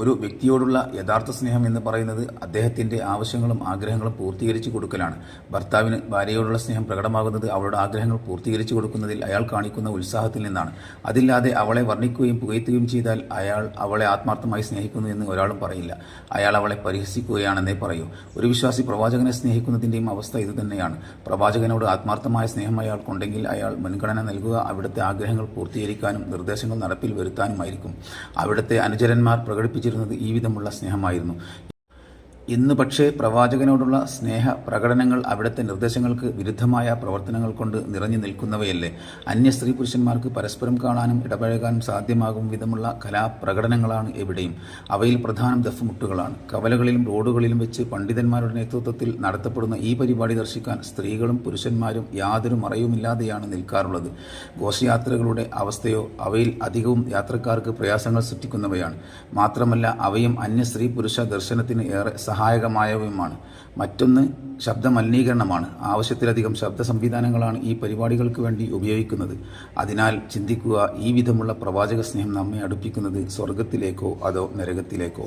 ഒരു വ്യക്തിയോടുള്ള യഥാർത്ഥ സ്നേഹം എന്ന് പറയുന്നത് അദ്ദേഹത്തിൻ്റെ ആവശ്യങ്ങളും ആഗ്രഹങ്ങളും പൂർത്തീകരിച്ചു കൊടുക്കലാണ്. ഭർത്താവിന് ഭാര്യയോടുള്ള സ്നേഹം പ്രകടമാകുന്നത് അവളുടെ ആഗ്രഹങ്ങൾ പൂർത്തീകരിച്ചു കൊടുക്കുന്നതിൽ അയാൾ കാണിക്കുന്ന ഉത്സാഹത്തിൽ നിന്നാണ്. അതില്ലാതെ അവളെ വർണ്ണിക്കുകയും പുകഴ്ത്തുകയും ചെയ്താൽ അയാൾ അവളെ ആത്മാർത്ഥമായി സ്നേഹിക്കുന്നു എന്ന് ഒരാളും പറയില്ല. അയാൾ അവളെ പരിഹസിക്കുകയാണെന്നേ പറയൂ. ഒരു വിശ്വാസി പ്രവാചകനെ സ്നേഹിക്കുന്നതിൻ്റെയും അവസ്ഥ ഇതുതന്നെയാണ്. പ്രവാചകനോട് ആത്മാർത്ഥമായ സ്നേഹം അയാൾക്കുണ്ടെങ്കിൽ അയാൾ മുൻഗണന നൽകുക അവിടുത്തെ ആഗ്രഹങ്ങൾ പൂർത്തീകരിക്കാനും നിർദ്ദേശങ്ങൾ നടപ്പിൽ വരുത്താനുമായിരിക്കും. അവിടുത്തെ അനുചരന്മാർ പ്രകടിപ്പിച്ചിരുന്നത് ഈ വിധമുള്ള സ്നേഹമായിരുന്നു. ഇന്ന് പക്ഷേ പ്രവാചകനോടുള്ള സ്നേഹ പ്രകടനങ്ങൾ അവിടുത്തെ നിർദ്ദേശങ്ങൾക്ക് വിരുദ്ധമായ പ്രവർത്തനങ്ങൾ കൊണ്ട് നിറഞ്ഞു നിൽക്കുന്നവയല്ലേ. അന്യ സ്ത്രീ പുരുഷന്മാർക്ക് പരസ്പരം കാണാനും ഇടപഴകാനും സാധ്യമാകും വിധമുള്ള കലാപ്രകടനങ്ങളാണ് എവിടെയും. അവയിൽ പ്രധാനം ദഫ്മുട്ടുകളാണ്. കവലകളിലും റോഡുകളിലും വെച്ച് പണ്ഡിതന്മാരുടെ നേതൃത്വത്തിൽ നടത്തപ്പെടുന്ന ഈ പരിപാടി ദർശിക്കാൻ സ്ത്രീകളും പുരുഷന്മാരും യാതൊരു മറയുമില്ലാതെയാണ് നിൽക്കാറുള്ളത്. ഘോഷയാത്രകളുടെ അവസ്ഥയോ അവയിൽ അധികവും യാത്രക്കാർക്ക് പ്രയാസങ്ങൾ സൃഷ്ടിക്കുന്നവയാണ്. മാത്രമല്ല അവയും അന്യ സ്ത്രീ പുരുഷ ദർശനത്തിന് ഏറെ സഹായകമായവയുമാണ്. മറ്റൊന്ന് ശബ്ദമലിനീകരണമാണ്. ആവശ്യത്തിലധികം ശബ്ദ സംവിധാനങ്ങളാണ് ഈ പരിപാടികൾക്ക് വേണ്ടി ഉപയോഗിക്കുന്നത്. അതിനാൽ ചിന്തിക്കുക, ഈ വിധമുള്ള പ്രവാചക സ്നേഹം നമ്മെ അടുപ്പിക്കുന്നത് സ്വർഗത്തിലേക്കോ അതോ നരകത്തിലേക്കോ?